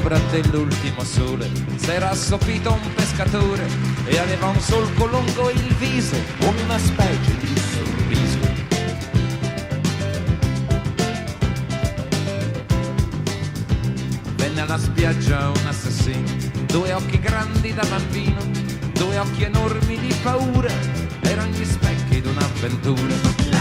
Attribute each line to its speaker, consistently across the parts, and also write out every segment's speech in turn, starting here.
Speaker 1: all'ombra dell'ultimo sole s'era assopito un pescatore e aveva un solco lungo il viso, una specie di sorriso. Venne alla spiaggia un assassino, due occhi grandi da bambino, due occhi enormi di paura, erano gli specchi d'un'avventura.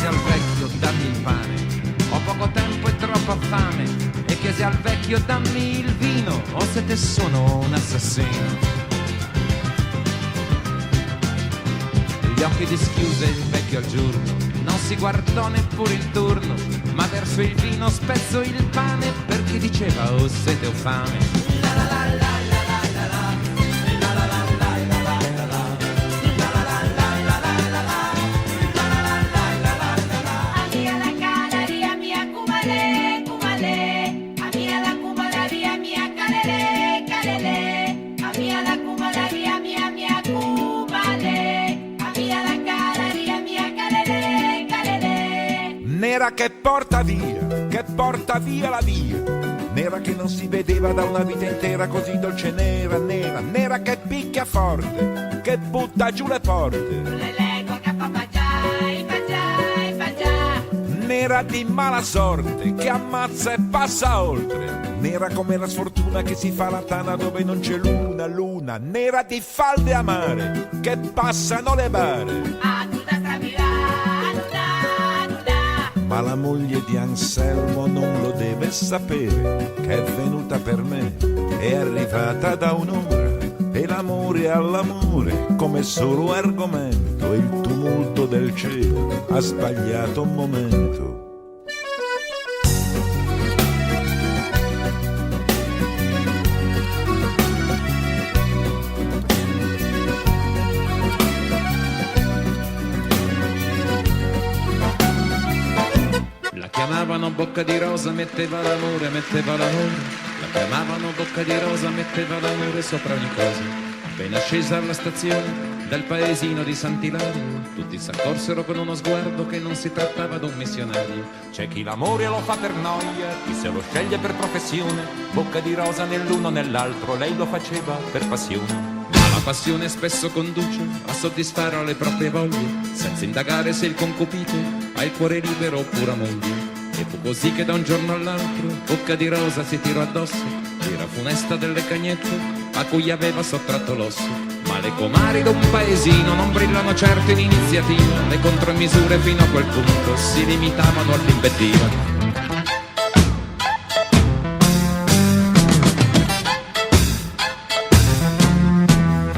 Speaker 1: Al vecchio dammi il pane, ho poco tempo e troppa fame, e chiesi al vecchio dammi il vino, o se te sono un assassino. Gli occhi dischiuse il vecchio al giorno, non si guardò neppure intorno, ma verso il vino spezzò il pane perché diceva o sete o fame.
Speaker 2: Nera che porta via la via, nera che non si vedeva da una vita intera, così dolce nera, nera, nera che picchia forte, che butta giù le porte, nera di mala sorte, che ammazza e passa oltre, nera come la sfortuna che si fa la tana dove non c'è luna, luna, nera di falde amare, che passano le bare. Ma la moglie di Anselmo non lo deve sapere, che è venuta per me, è arrivata da un'ora, e l'amore all'amore come solo argomento, e il tumulto del cielo ha sbagliato un momento.
Speaker 1: Chiamavano bocca di rosa, metteva l'amore, metteva l'amore. La chiamavano bocca di rosa, metteva l'amore sopra ogni cosa. Appena scesa alla stazione del paesino di Sant'Ilario, tutti s'accorsero con uno sguardo che non si trattava d'un missionario. C'è chi l'amore lo fa per noia, chi se lo sceglie per professione. Bocca di rosa nell'uno nell'altro, lei lo faceva per passione. Ma la passione spesso conduce a soddisfare le proprie voglie, senza indagare se il concupito ha il cuore libero oppure a moglie. E fu così che da un giorno all'altro bocca di rosa si tirò addosso l'ira funesta delle cagnette a cui aveva sottratto l'osso. Ma le comari d'un paesino non brillano certo in iniziativa, le contromisure fino a quel punto si limitavano all'invettiva.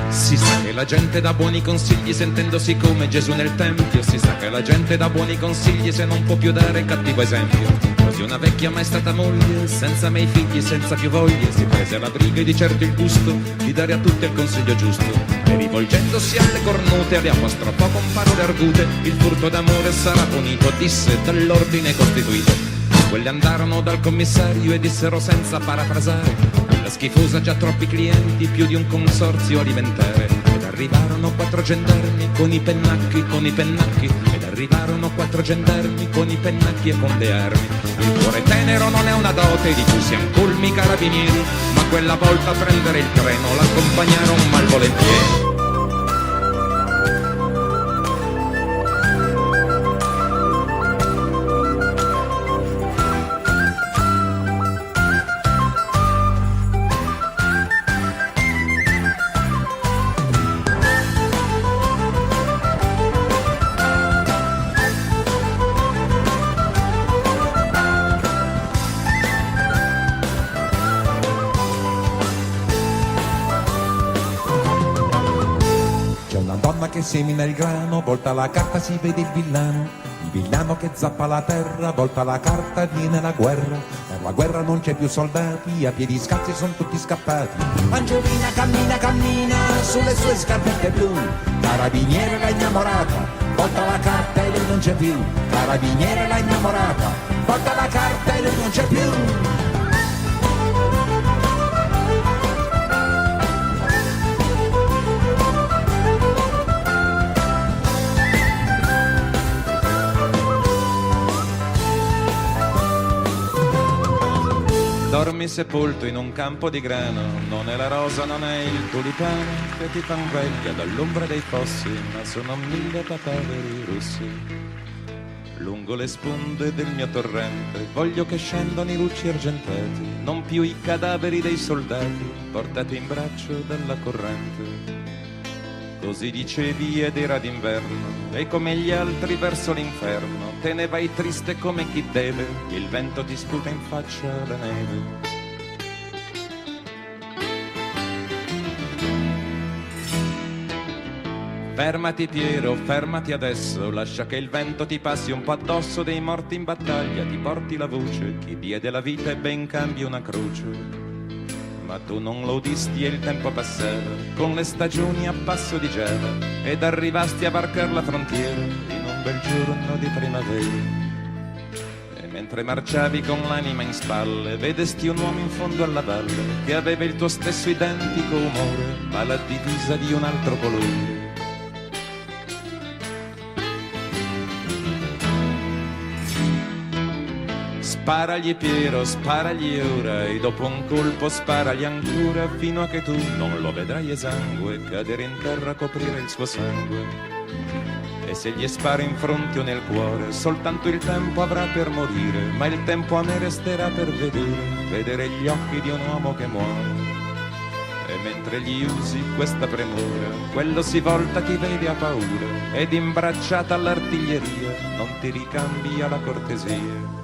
Speaker 1: Si sa che la gente dà buoni consigli sentendosi come Gesù nel Tempio, si sa che la gente dà buoni consigli se non può più dare cattivo esempio. Così una vecchia mai stata moglie, senza mei figli, senza più voglie, si prese la briga e di certo il gusto di dare a tutti il consiglio giusto. E rivolgendosi alle cornute, le apostrofò con parole argute, il furto d'amore sarà punito, disse dall'ordine costituito. Quelli andarono dal commissario e dissero senza parafrasare: la schifosa già troppi clienti, più di un consorzio alimentare. Ed arrivarono 4 gendarmi con i pennacchi, ed arrivarono 4 gendarmi con i pennacchi e con le armi. Il cuore tenero non è una dote di cui siano colmi i carabinieri, ma quella volta a prendere il treno l'accompagnarono malvolentieri.
Speaker 2: Che semina il grano, volta la carta si vede il villano che zappa la terra, volta la carta viene la guerra, per la guerra non c'è più soldati, a piedi scalzi sono tutti scappati. Angiolina cammina sulle sue scarpette blu, carabiniere la innamorata, volta la carta e lui non c'è più, carabiniere l'ha innamorata, volta la carta e lui non c'è più.
Speaker 1: Dormi sepolto in un campo di grano, non è la rosa, non è il tulipano che ti fan veglia dall'ombra dei fossi, ma sono 1000 papaveri russi. Lungo le sponde del mio torrente voglio che scendano i lucci argentati, non più i cadaveri dei soldati portati in braccio dalla corrente. Così dicevi ed era d'inverno, e come gli altri verso l'inferno te ne vai triste come chi deve, il vento ti sputa in faccia la neve. Fermati Piero, fermati adesso, lascia che il vento ti passi un po' addosso, dei morti in battaglia ti porti la voce, chi diede la vita e ben cambia una croce. Ma tu non lo udisti e il tempo passava, con le stagioni a passo di gela, ed arrivasti a varcar la frontiera in un bel giorno di primavera. E mentre marciavi con l'anima in spalle, vedesti un uomo in fondo alla valle, che aveva il tuo stesso identico umore, ma la divisa di un altro colore. Sparagli Piero, sparagli ora, e dopo un colpo sparagli ancora, fino a che tu non lo vedrai esangue, cadere in terra a coprire il suo sangue. E se gli spari in fronte o nel cuore, soltanto il tempo avrà per morire, ma il tempo a me resterà per vedere gli occhi di un uomo che muore. E mentre gli usi questa premura, quello si volta, ti vede a paura, ed imbracciata all'artiglieria non ti ricambia la cortesia.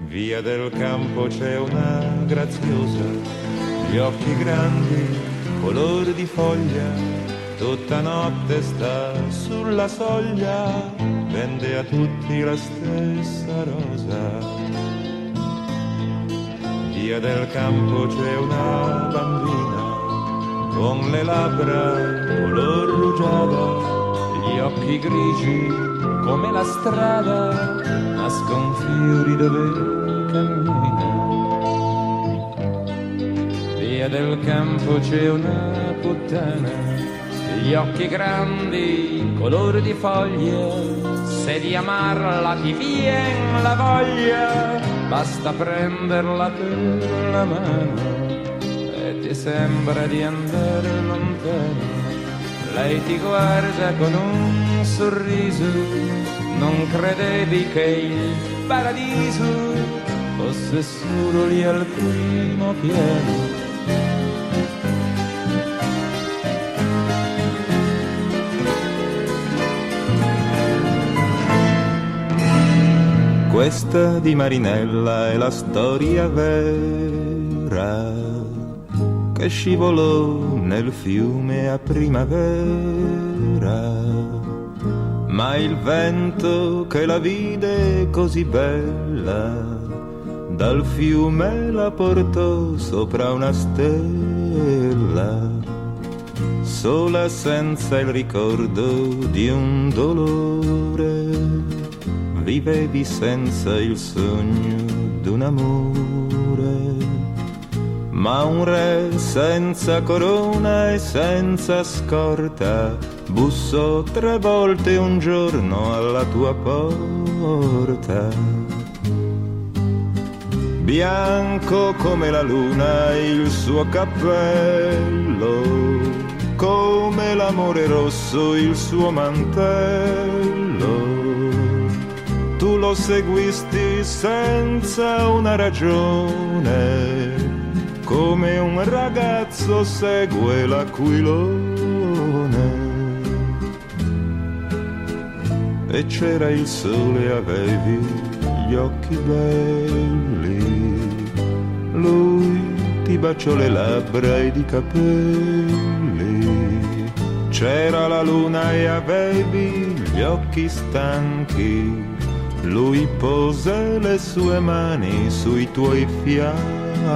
Speaker 3: Via del campo c'è una graziosa, gli occhi grandi, color di foglia, tutta notte sta sulla soglia, vende a tutti la stessa rosa. Via del campo c'è una bambina, con le labbra color rugiada, gli occhi grigi come la strada, nascon fiori dove cammina. Via del campo c'è una puttana, gli occhi grandi, color di foglia, se di amarla ti vien la voglia, basta prenderla per la mano e ti sembra di andare lontano. Lei ti guarda con un sorriso, non credevi che il paradiso fosse solo lì al primo piano. Questa di Marinella è la storia vera che scivolò nel fiume a primavera, ma il vento che la vide così bella dal fiume la portò sopra una stella, sola senza il ricordo di un dolore, vivevi senza il sogno d'un amore. Ma un re senza corona e senza scorta bussò 3 volte un giorno alla tua porta. Bianco come la luna il suo cappello, come l'amore rosso il suo mantello. Tu lo seguisti senza una ragione, come un ragazzo segue l'aquilone. E c'era il sole, avevi gli occhi belli, lui ti
Speaker 4: ti baciò le labbra ed i capelli. C'era la luna e avevi gli occhi stanchi, lui pose le sue mani sui tuoi fianchi.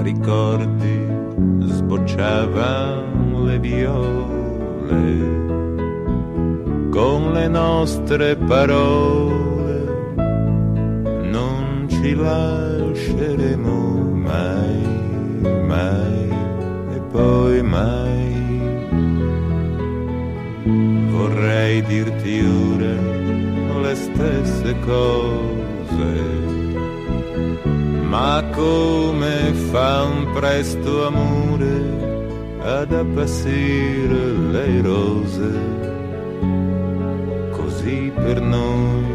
Speaker 4: Ricordi, sbocciavan le viole con le nostre parole, non ci lasceremo mai, mai e poi mai. Vorrei dirti ora le stesse cose, ma come fa un presto amore ad appassire le rose, così per noi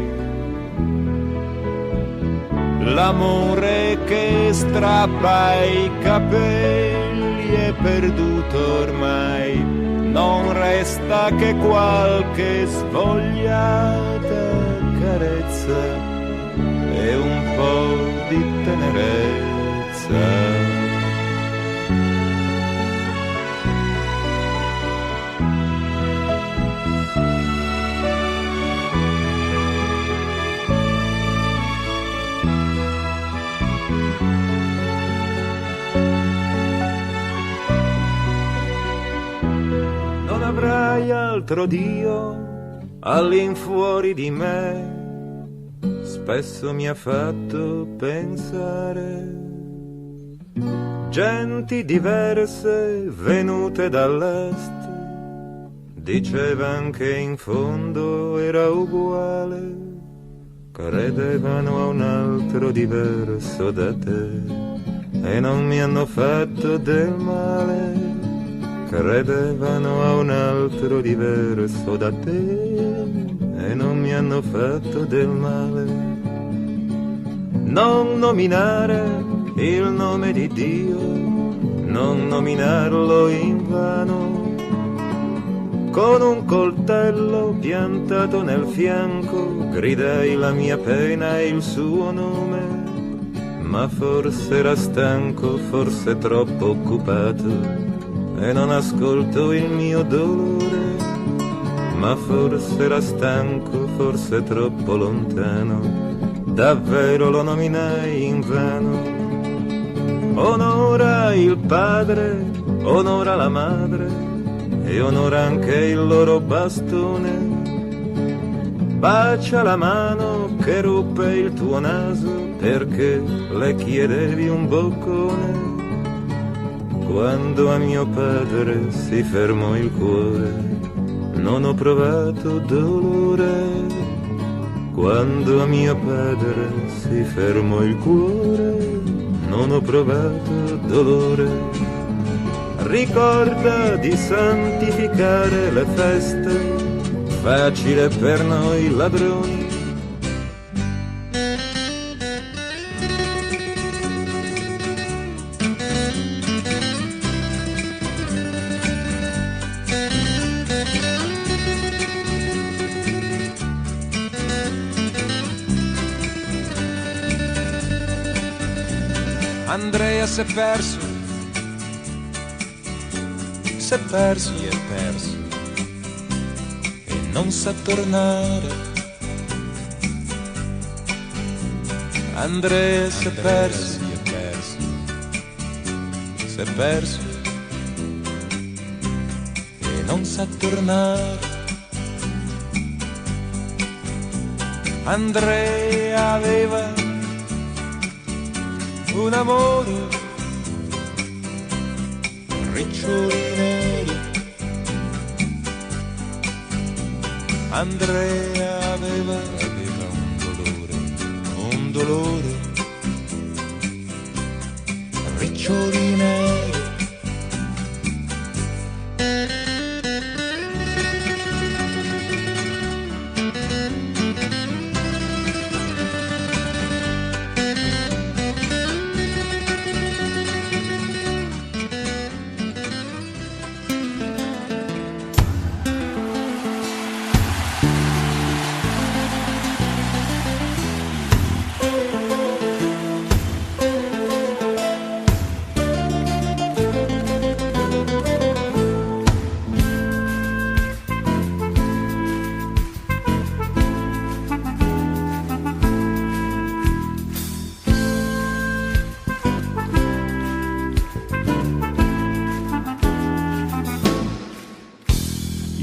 Speaker 4: l'amore che strappa i capelli è perduto ormai, non resta che qualche svogliata carezza e un po' di tenerezza. Non avrai altro Dio all'infuori di me, spesso mi ha fatto pensare. Genti diverse venute dall'est dicevan che in fondo era uguale, credevano a un altro diverso da te e non mi hanno fatto del male, credevano a un altro diverso da te e non mi hanno fatto del male. Non nominare il nome di Dio, non nominarlo in vano, con un coltello piantato nel fianco gridai la mia pena e il suo nome, ma forse era stanco, forse troppo occupato e non ascolto il mio dolore, ma forse era stanco, forse troppo lontano, davvero lo nominai invano. Onora il padre, onora la madre e onora anche il loro bastone, bacia la mano che ruppe il tuo naso perché le chiedevi un boccone. Quando a mio padre si fermò il cuore non ho provato dolore, quando a mio padre si fermò il cuore non ho provato dolore. Ricorda di santificare le feste, facile per noi ladroni.
Speaker 3: Andrea s'è perso e perso e non sa tornare. Andrea s'è perso e non sa tornare. Andrea aveva un amore, riccioli neri. Andrea aveva un dolore, riccioli neri.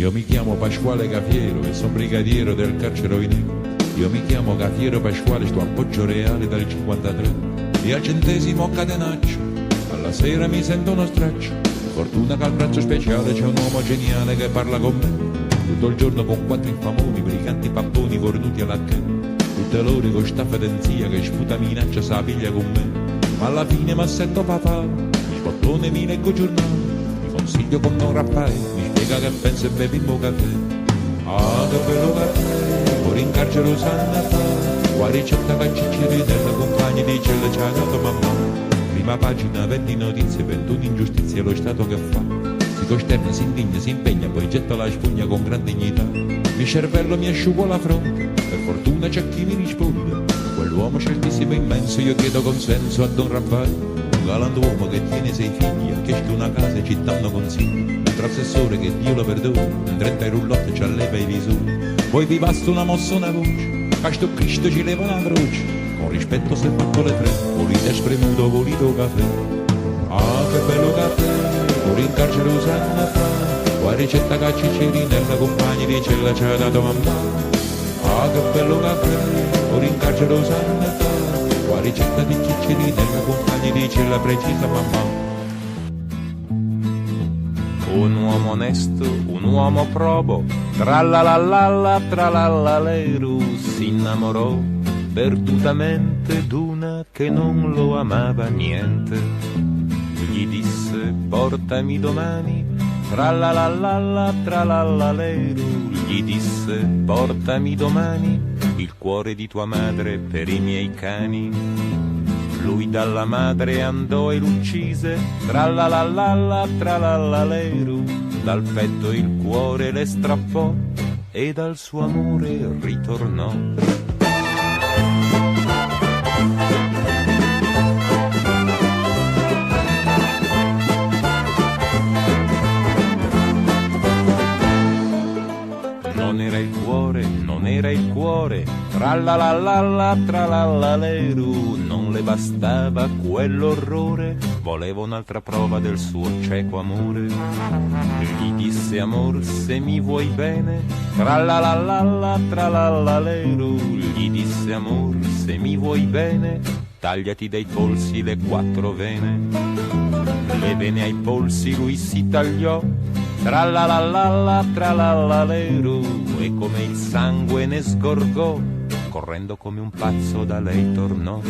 Speaker 2: Io mi chiamo Pasquale Cafiero e sono brigadiero del carcere Oinè. Io mi chiamo Cafiero Pasquale, sto a Poggio Reale dal 53 e al 100° catenaccio alla sera mi sento uno straccio. Fortuna che al braccio speciale c'è un uomo geniale che parla con me tutto il giorno con 4 infamoni, briganti papponi cornuti alla che. Tutte loro con sta fedenzia che sputa minaccia sa piglia con me. Ma alla fine m'assetto papà, mi spottone mi leggo giornale, mi consiglio con non rappare, mi spiega che pensa e bevimmo caffè. Ah, che bello caffè, fuori in carcere lo sanno fa, qua ricetta che Ciccirinella, compagni di cella ci ha dato mamma. Prima pagina, 20 notizie, 21 ingiustizie, lo Stato che fa. Si costerna, si indigna, si impegna, poi getta la spugna con gran dignità. Mi cervello mi asciugo la fronte, per fortuna c'è chi mi risponde. Quell'uomo certissimo e immenso, io chiedo consenso a Don Raffaele, un galantuomo che tiene 6 figli, che esce una casa e ci danno consigli. Un professore che Dio lo perdoni, un 30 roulotte ci alleva i visori. Poi vi basta una mossa, una voce, a sto Cristo ci leva una croce. Con rispetto se fatto le 3, volite spremuto, volito caffè. Ah, che bello caffè, fuori in carcere lo sanno fa, qua ricetta che Ciccirinella, compagni di cella ci ha dato mamma. Ah, che bello caffè, fuori in carcere lo sanno fa, qua ricetta di Ciccirinella, compagni di cella precisa mamma.
Speaker 4: Un uomo onesto, un uomo probo, tralalala, tralalaleru, si innamorò perdutamente d'una che non lo amava niente. Gli disse portami domani, tralalala, tralalaleru, gli disse portami domani il cuore di tua madre per i miei cani. Lui dalla madre andò e l'uccise, tralalala, tralalaleru, dal petto il cuore le strappò e dal suo amore ritornò. Non era il cuore, tralalala, tralalaleru, non le bastava quell'orrore, voleva un'altra prova del suo cieco amore. Gli disse amor se mi vuoi bene, tralalala, tralalaleru, gli disse amor se mi vuoi bene, tagliati dai polsi le 4 vene. Le vene ai polsi lui si tagliò, tralalala, tralalaleru, e come il sangue ne sgorgò, correndo come un pazzo da lei tornò.